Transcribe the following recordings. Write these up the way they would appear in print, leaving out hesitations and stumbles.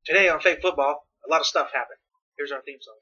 Today on Fake Football, a lot of stuff happened. Here's our theme song.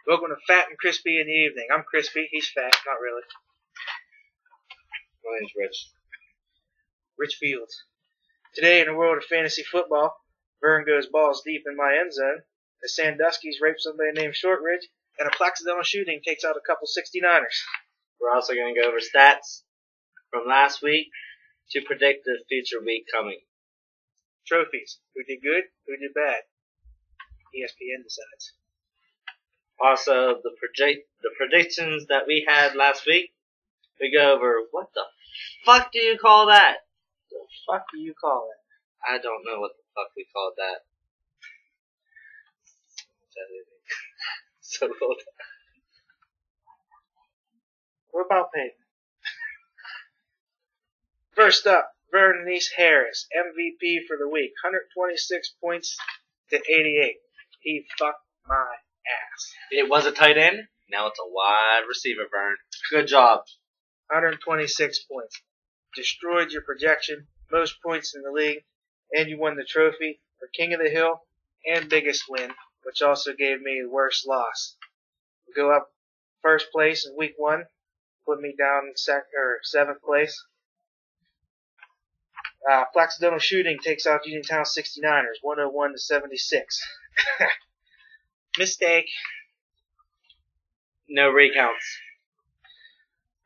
Welcome to Fat and Crispy in the Evening. I'm Crispy. He's fat. Not really. My name's Rich. Rich Fields. Today in the world of fantasy football, Vern goes balls deep in my end zone. The Sandusky's rape somebody named Shortridge, and a Plaxico shooting takes out a couple 69ers. We're also going to go over stats from last week to predict the future week coming. Trophies. Who did good? Who did bad? ESPN decides. Also, the predictions that we had last week. We go over what the fuck do you call that? The fuck do you call it? I don't know what the fuck we called that. So old. What about Peyton? First up, Vernice Harris, MVP for the week. 126 points to 88. He fucked my ass. It was a tight end. Now it's a wide receiver, Vern. Good job. 126 points. Destroyed your projection. Most points in the league. And you won the trophy for King of the Hill and biggest win, which also gave me the worst loss. Go up first place in week 1. Put me down in 7th place. Plaxico shooting takes out Uniontown 69ers, 101 to 76. Mistake. No recounts.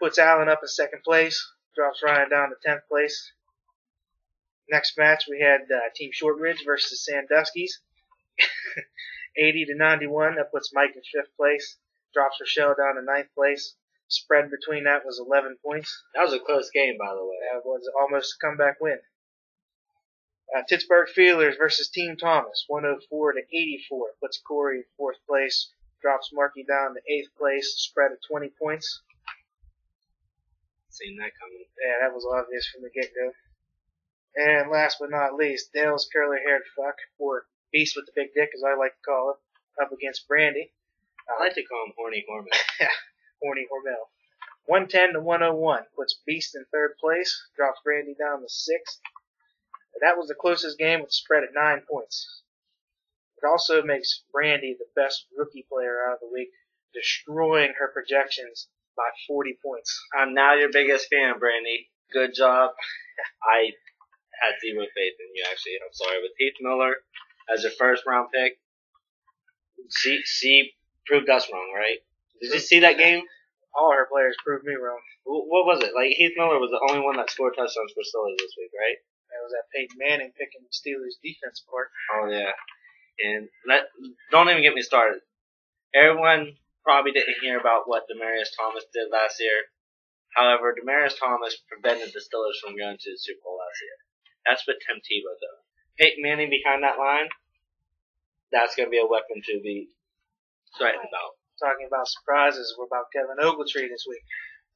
Puts Allen up in 2nd place. Drops Ryan down to 10th place. Next match we had Team Shortridge versus Sandusky's. 80 to 91. That puts Mike in 5th place. Drops Rochelle down to 9th place. Spread between that was 11 points. That was a close game, by the way. That was almost a comeback win. Pittsburgh Feelers versus Team Thomas, 104 to 84. Puts Corey in 4th place. Drops Markey down to 8th place. Spread of 20 points. Seen that coming. Yeah, that was obvious from the get-go. And last but not least, Dale's curly-haired fuck, or Beast with the Big Dick, as I like to call him, up against Brandy. I like to call him Horny Hormel. Horny Hormel. 110 to 101. Puts Beast in 3rd place. Drops Brandy down to 6th. That was the closest game with a spread at 9 points. It also makes Brandy the best rookie player out of the week, destroying her projections by 40 points. I'm now your biggest fan, Brandy. Good job. I had zero faith in you, actually. I'm sorry. With Heath Miller as your 1st round pick, she proved us wrong, right? Did you see that game? All her players proved me wrong. What was it? Like, Heath Miller was the only one that scored touchdowns for Steelers this week, right? That was that Peyton Manning picking the Steelers defense apart. Oh, yeah. And don't even get me started. Everyone probably didn't hear about what Demaryius Thomas did last year. However, Demaryius Thomas prevented the Steelers from going to the Super Bowl last year. That's what Tim Tebow did. Peyton Manning behind that line, that's going to be a weapon to be threatened about. Talking about surprises, we're about Kevin Ogletree this week.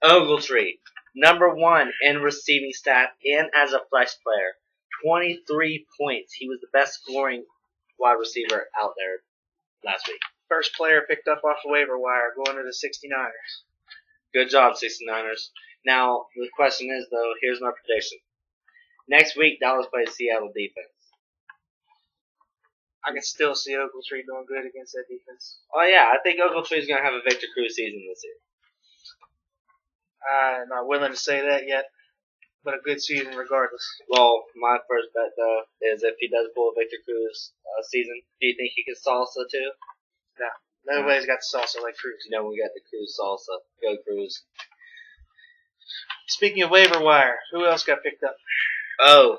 Ogletree, number 1 in receiving stat and as a flex player. 23 points. He was the best scoring wide receiver out there last week. First player picked up off the waiver wire going to the 69ers. Good job, 69ers. Now, the question is, though, here's my prediction. Next week, Dallas plays Seattle defense. I can still see Ogletree doing good against that defense. Oh, yeah, I think Ogletree is going to have a Victor Cruz season this year. I'm not willing to say that yet. but a good season regardless. Well, my first bet though is if he does pull a Victor Cruz season, do you think he could salsa too? No, nobody's got the salsa like Cruz. No, we got the Cruz salsa. Go Cruz. Speaking of waiver wire, who else got picked up? Oh,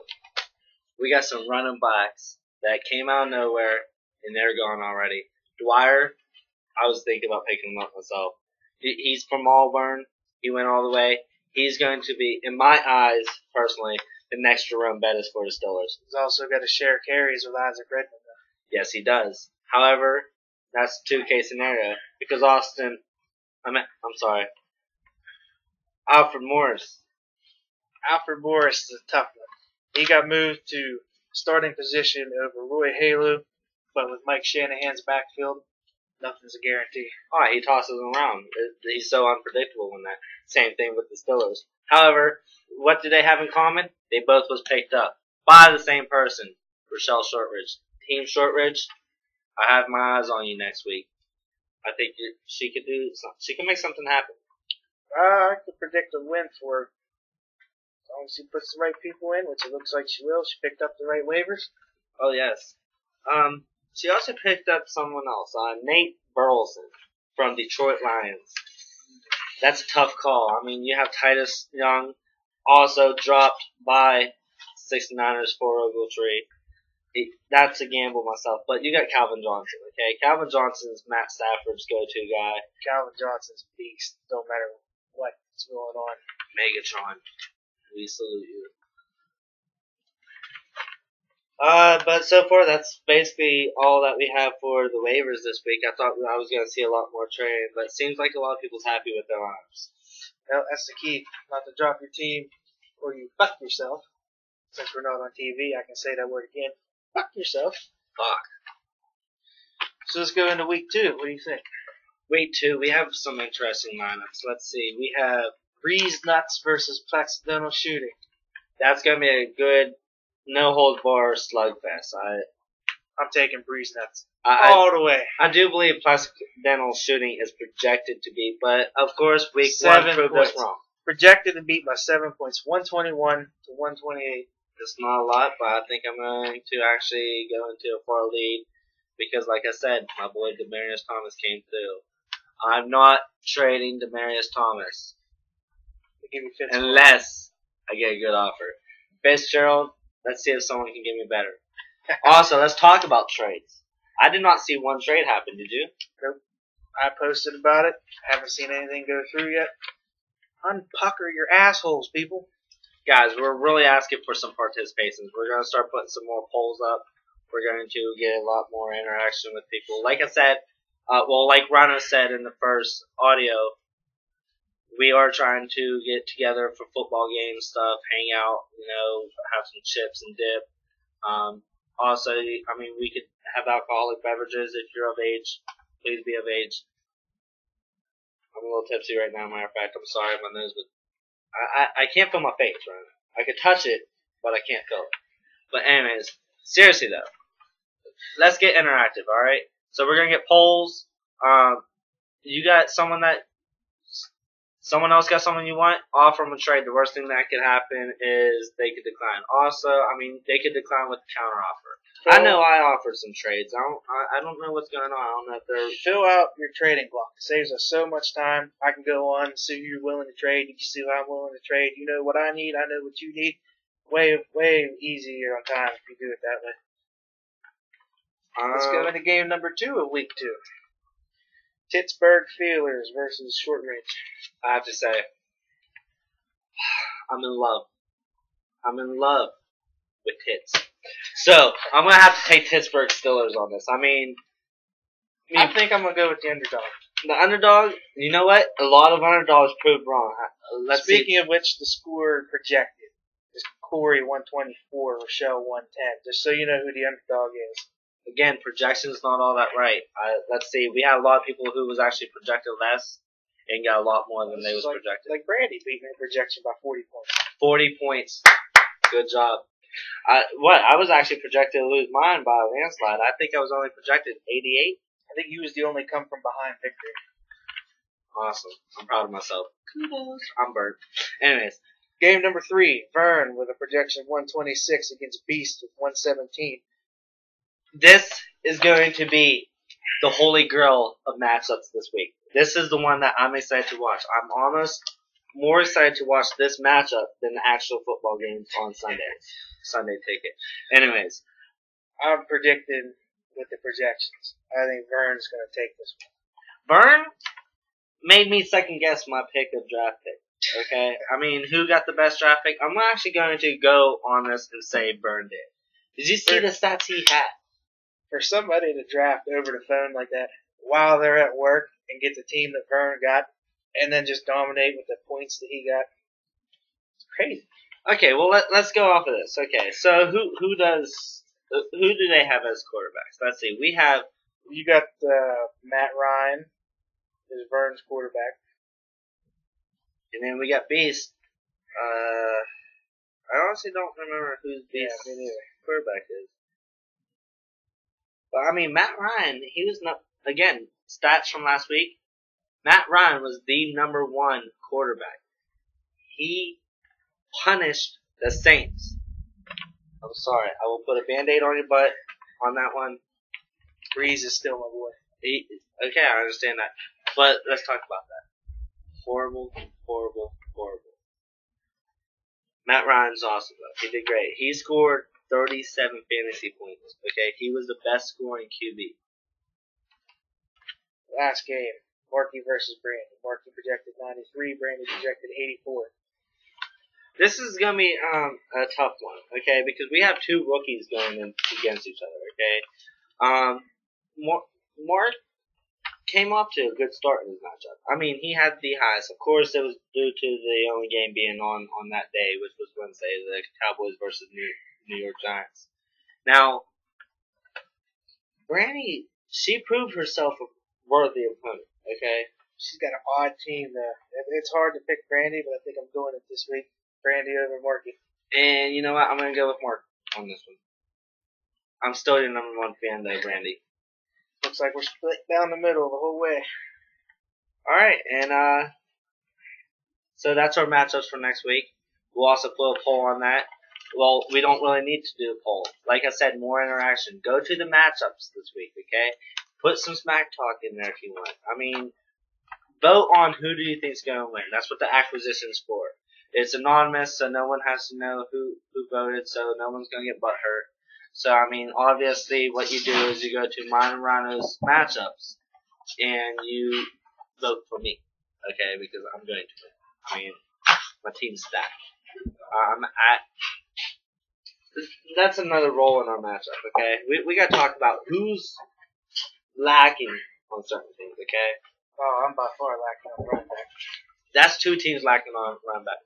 we got some running backs that came out of nowhere and they're gone already. Dwyer, I was thinking about picking him up myself. He's from Auburn. He went all the way. He's going to be, in my eyes, personally, the next Jerome Bettis for the Steelers. He's also got to share carries with Isaac Redmond. Yes, he does. However, that's a 2-case scenario because Alfred Morris. Alfred Morris is a tough one. He got moved to starting position over Roy Halu, but with Mike Shanahan's backfield, nothing's a guarantee. Oh, he tosses them around. He's so unpredictable in that. Same thing with the Steelers. However, what do they have in common? They both was picked up by the same person, Rochelle Shortridge. Team Shortridge, I have my eyes on you next week. I think she could do something. She can make something happen. I could predict a win for her. As long as she puts the right people in, which it looks like she will. She picked up the right waivers. Oh, yes. She also picked up someone else, Nate Burleson from Detroit Lions. That's a tough call. I mean, you have Titus Young, also dropped by 69ers for Ogletree. That's a gamble myself, but you got Calvin Johnson, okay? Calvin Johnson's Matt Stafford's go-to guy. Calvin Johnson's a beast. Don't matter what's going on. Megatron, we salute you. But so far, that's basically all that we have for the waivers this week. I thought I was going to see a lot more trade, but it seems like a lot of people's happy with their lives. Well, that's the key. Not to drop your team or you fuck yourself. Since we're not on TV, I can say that word again. Fuck yourself. Fuck. So let's go into week 2. What do you think? Week 2, we have some interesting lineups. Let's see. We have Breeze Nuts versus Plaxidental Shooting. That's going to be a good no-holds-bar slugfest. I'm taking Breeze Nuts all the way. I do believe Plastic Dental Shooting is projected to beat, but of course, week 1 proved us wrong. Projected to beat by 7 points, 121 to 128. It's not a lot, but I think I'm going to actually go into a far lead because, like I said, my boy Demaryius Thomas came through. I'm not trading Demaryius Thomas unless I get a good offer. Fitzgerald, let's see if someone can give me better. Also, let's talk about trades. I did not see one trade happen, did you? Nope. I posted about it. Haven't seen anything go through yet. Unpucker your assholes, people. Guys, we're really asking for some participation. We're going to start putting some more polls up. We're going to get a lot more interaction with people. Like I said, like Rhino said in the first audio, we are trying to get together for football game stuff, hang out, have some chips and dip. Also, I mean, we could have alcoholic beverages if you're of age. Please be of age. I'm a little tipsy right now, matter of fact. I'm sorry, my nose, but I can't feel my face right now. I could touch it, but I can't feel it. But anyways, seriously though, let's get interactive, alright? So we're gonna get polls. You got someone else got someone you want? Offer them a trade. The worst thing that could happen is they could decline. Also, I mean, they could decline with a counter offer. I know I offered some trades. I don't know what's going on. I don't know if they're... Fill out your trading block. It saves us so much time. I can go on, see who you're willing to trade. You can see who I'm willing to trade. You know what I need. I know what you need. Way easier on time if you do it that way. Let's go into game number 2 of week 2. Pittsburgh Steelers versus Shortridge. I have to say, I'm in love. I'm in love with tits. So, I'm going to have to take Pittsburgh Steelers on this. I think I'm going to go with the underdog. The underdog, you know what? A lot of underdogs proved wrong. Speaking of which, the score projected is Corey 124, Rochelle 110. Just so you know who the underdog is. Again, projection's not all that right. Let's see. We had a lot of people who was actually projected less and got a lot more than they was projected. Like Brandy beat their projection by 40 points. 40 points. Good job. I was actually projected to lose mine by a landslide. I think I was only projected 88. I think he was the only come from behind victory. Awesome. I'm proud of myself. Kudos. I'm burnt. Anyways, Game number 3, Vern with a projection of 126 against Beast with 117. This is going to be the holy grail of matchups this week. This is the one that I'm excited to watch. I'm almost more excited to watch this matchup than the actual football games on Sunday. Sunday ticket. Anyways, I'm predicting with the projections. I think Vern's going to take this one. Vern made me second guess my pick of draft pick. Okay? I mean, who got the best draft pick? I'm actually going to go on this and say Vern did. Did you see the stats he had? For somebody to draft over the phone like that while they're at work and get the team that Vern got and then just dominate with the points that he got, it's crazy. Okay, well let's go off of this. Okay, so who do they have as quarterbacks? Let's see. You got Matt Ryan is Vern's quarterback, and then we got Beast. I honestly don't remember who's Beast's quarterback is. But I mean, Matt Ryan, he was not, again, stats from last week. Matt Ryan was the number 1 quarterback. He punished the Saints. I'm sorry. I will put a Band-Aid on your butt on that one. Breeze is still my boy. Okay, I understand that. But let's talk about that. Horrible. Matt Ryan's awesome, though. He did great. He scored 37 fantasy points. Okay, he was the best scoring QB. Last game, Markey versus Brandy. Markey projected 93, Brandy projected 84. This is gonna be a tough one, okay? Because we have 2 rookies going in against each other, okay? Mark came off to a good start in this matchup. I mean, he had the highest. Of course, it was due to the only game being on that day, which was Wednesday, the Cowboys versus New York Giants. Now, Brandy, she proved herself a worthy opponent, okay? She's got an odd team, though. It's hard to pick Brandy, but I think I'm doing it this week. Brandy over Marky. And you know what? I'm going to go with Mark on this one. I'm still your number 1 fan, though, Brandy. Looks like we're split down the middle the whole way. Alright, and so that's our matchups for next week. We'll also put a poll on that. Well, we don't really need to do a poll. Like I said, more interaction. Go to the matchups this week, okay? Put some smack talk in there if you want. I mean, vote on who do you think is going to win. That's what the acquisition's for. It's anonymous, so no one has to know who voted, so no one's going to get butthurt. So, I mean, obviously, what you do is you go to mine and Rhino's matchups, and you vote for me, okay? Because I'm going to win. I mean, my team's stacked. That's another role in our matchup, okay? We got to talk about who's lacking on certain things, okay? Oh, I'm by far lacking on running back. That's 2 teams lacking on running back.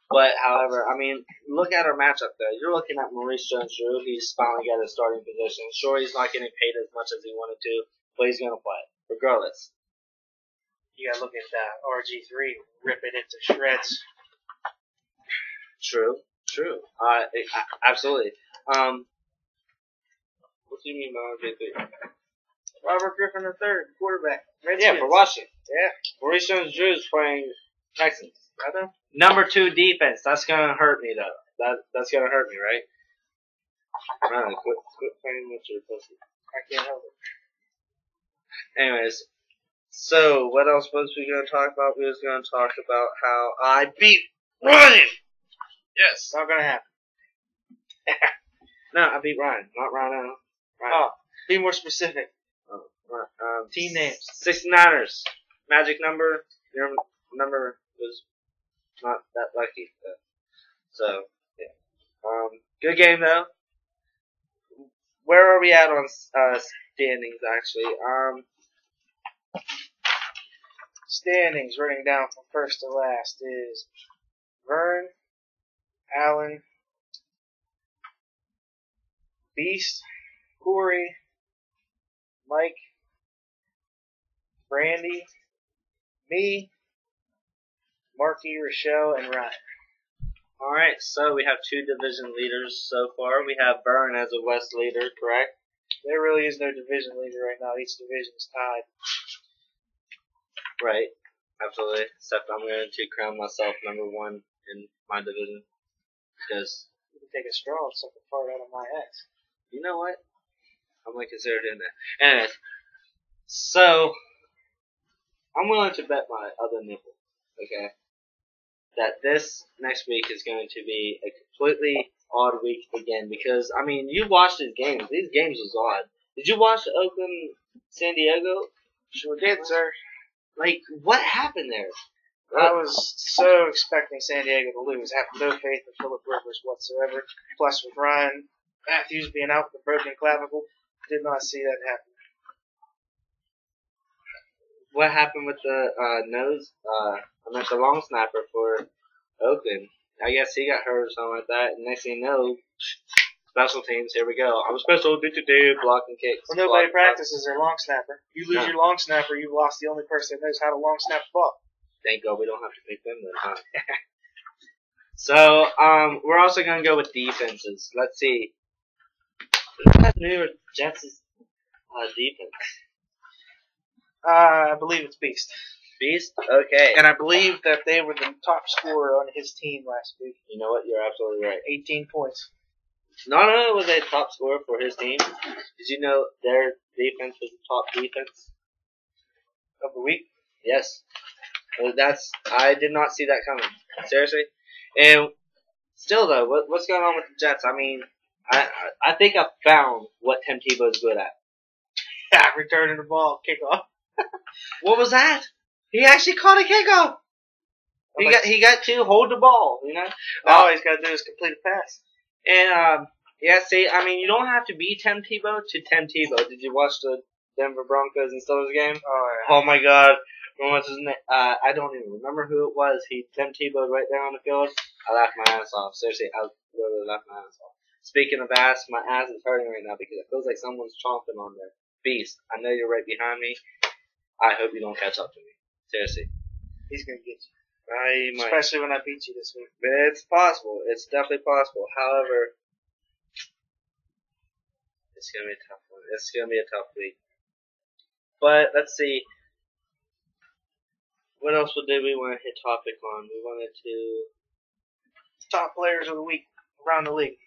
But, however, I mean, look at our matchup there. You're looking at Maurice Jones-Drew. He's finally got a starting position. Sure, he's not getting paid as much as he wanted to, but he's going to play, regardless. You got to look at RG3, rip it into shreds. True. Absolutely. What do you mean by RG3? Robert Griffin III, quarterback. Redskins. Yeah, for Washington. Yeah. Maurice Jones-Drew is playing Texans. I know. Number 2 defense. That's gonna hurt me though. That's gonna hurt me, right? Man, quit playing with your pussy. I can't help it. Anyways, so what else was we gonna talk about? We was gonna talk about how I beat Ryan. Yes. Not gonna happen. No, I beat Ryan, not Rhino. Ryan. Oh, be more specific. Team names. 69ers. Magic number. Your number was not that lucky. So, yeah. Good game, though. Where are we at on standings, actually? Standings, running down from first to last, is Vern, Allen, Beast, Corey, Mike, Brandy, me, Marky, Rochelle, and Ryan. Alright, so we have 2 division leaders so far. We have Vern as a West leader, correct? There really is no division leader right now. Each division is tied. Right, absolutely. Except I'm going to crown myself number 1 in my division. Because, You can take a straw and suck a fart out of my ass. you know what? I might consider doing that. Anyways, so, I'm willing to bet my other nipple, okay, that this next week is going to be a completely odd week again. Because, I mean, you watched these games. These games was odd. Did you watch Oakland, San Diego? Sure did, sir. Like, what happened there? I was so expecting San Diego to lose. I have no faith in Phillip Rivers whatsoever. Plus, with Ryan Matthews being out with a broken clavicle, did not see that happen. What happened with the nose? The long snapper for Oakland. I guess he got hurt or something like that. And next thing you know, special teams. Here we go. I'm special. Do blocking kicks. Well, nobody practices their long snapper. You lose your long snapper, you've lost the only person that knows how to long snap the ball. Thank God we don't have to pick them then, huh? So, we're also gonna go with defenses. Let's see. Who's that New York Jets' defense? I believe it's Beast. Beast? Okay. And I believe that they were the top scorer on his team last week. You know what? You're absolutely right. 18 points. Not only was they top scorer for his team, did you know their defense was the top defense Of the week? Yes. I did not see that coming. Seriously. And still though, what's going on with the Jets? I mean, I think I found what Tim Tebow's good at. Yeah, returning the ball, kickoff. What was that? He actually caught a kickoff. He got to hold the ball, you know? All he's got to do is complete a pass. And, yeah, see, I mean, you don't have to be Tim Tebow to Tim Tebow. Did you watch the Denver Broncos and Steelers game? Oh my God. What's his name? I don't even remember who it was. He Tim Tebow'd right there on the field. I laughed my ass off. Seriously, I literally laughed my ass off. Speaking of ass, my ass is hurting right now because it feels like someone's chomping on there. Beast, I know you're right behind me. I hope you don't catch up to me. Seriously. He's going to get you. I might. Especially when I beat you this week. It's possible. It's definitely possible. However, it's going to be a tough one. It's going to be a tough week. But let's see. What else did we want to hit topic on? We wanted to... Top players of the week around the league.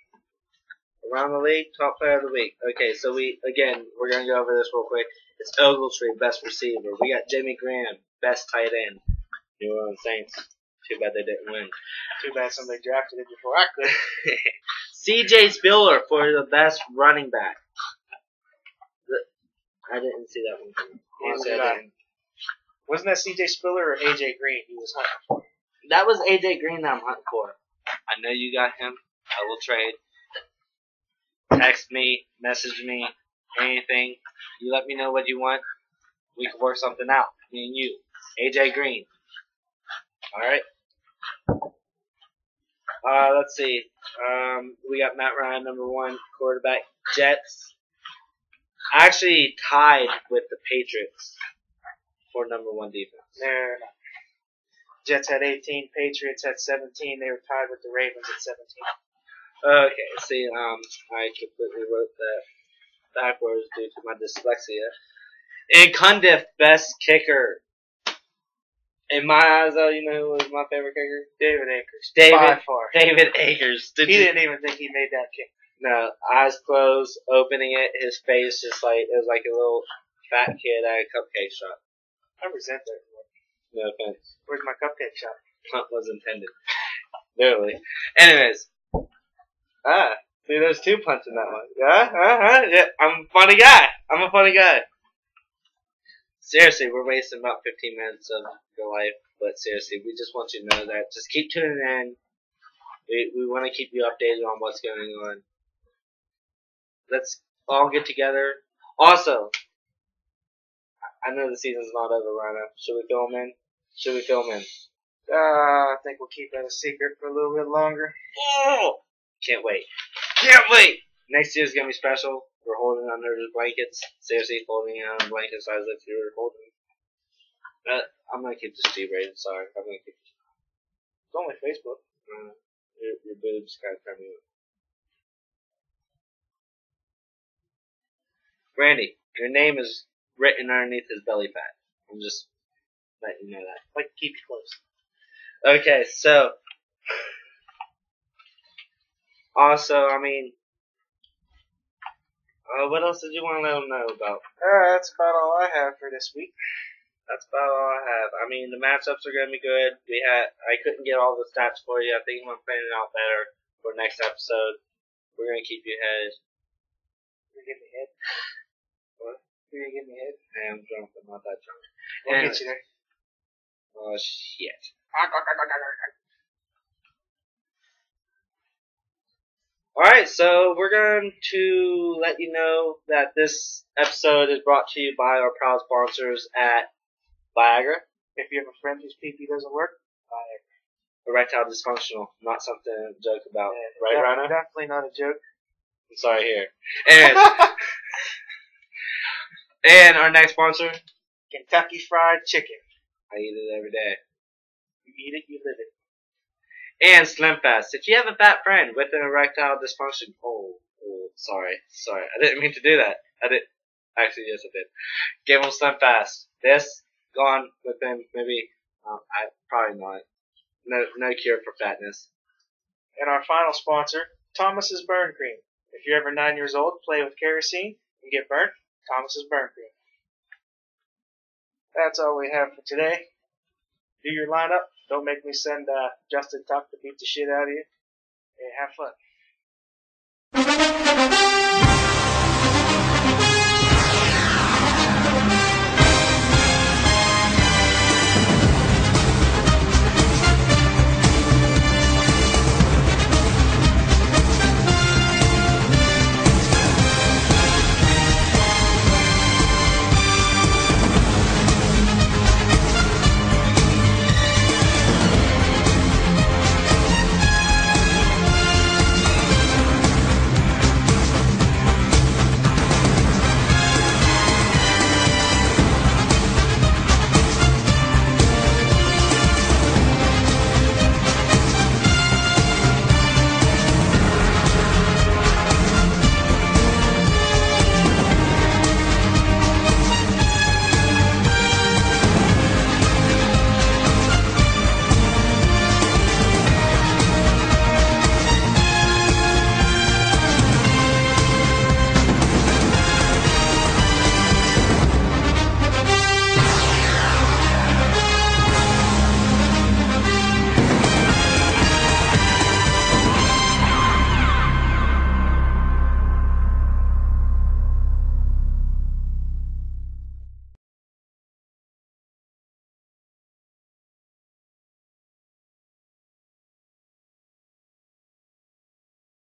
Around the league, top player of the week. Okay, so we're going to go over this real quick. It's Ogletree, best receiver. We got Jimmy Graham, best tight end. New Orleans Saints. Too bad they didn't win. Too bad somebody drafted it before I could. C.J. Spiller for the best running back. I didn't see that one coming. Wasn't that C.J. Spiller or A.J. Green he was hunting for? That was A.J. Green that I'm hunting for. I know you got him. I will trade. Text me, message me, anything. You let me know what you want. We can work something out. Me and you. A.J. Green. Alright? Let's see. We got Matt Ryan, number 1 quarterback. Jets. Actually tied with the Patriots for number 1 defense. They're not. Jets had 18, Patriots had 17. They were tied with the Ravens at 17. Okay, see, I completely wrote that backwards due to my dyslexia. And Cundiff, best kicker. In my eyes, though, you know who was my favorite kicker? David Akers. By far. David Akers. He didn't even think he made that kick. No, eyes closed, opening it, his face just like, it was like a little fat kid at a cupcake shop. I resent that. No offense. Where's my cupcake shop? Punt was intended. Literally. Anyways. See, there's 2 punts in that one. Yeah, I'm a funny guy. Seriously, we're wasting about 15 minutes of your life, but seriously, we just want you to know that. Just keep tuning in. We want to keep you updated on what's going on. Let's all get together. Also, I know the season's not over, Rhino. Should we fill them in? I think we'll keep that a secret for a little bit longer. Oh! Can't wait. Next year's gonna be special. We're holding under the blankets. Seriously, holding on blankets as if you were holding. I'm gonna keep this G-rated. Sorry, I'm gonna keep this. It's only Facebook. Your boobs kind of turn me on. Randy, your name is written underneath his belly fat. I'm just letting you know that. Like, keep you close. Okay, so Also, I mean, what else did you want to let them know about? That's about all I have for this week. That's about all I have. I mean, the matchups are going to be good. I couldn't get all the stats for you. I think I'm going to plan it out better for next episode. We're going to keep you ahead. You're gonna give me head. What? You're gonna give me head. I'm drunk, but not that drunk. I'll get you there. Oh, shit. Alright, so we're going to let you know that this episode is brought to you by our proud sponsors at Viagra. If you have a friend whose pee doesn't work, Viagra. Erectile dysfunctional, not something to joke about. Yeah, right, Rhino? Definitely not a joke. I'm sorry here. And, and our next sponsor, Kentucky Fried Chicken. I eat it every day. You eat it, you live it. And Slim Fast. If you have a fat friend with an erectile dysfunction, sorry, I didn't mean to do that. Actually, yes, I did. Give them Slim Fast. This gone within maybe, probably not. No cure for fatness. And our final sponsor, Thomas's Burn Cream. If you're ever 9 years old, play with kerosene and get burnt, Thomas's Burn Cream. That's all we have for today. Do your lineup. Don't make me send Justin Tuck to beat the shit out of you. And have fun.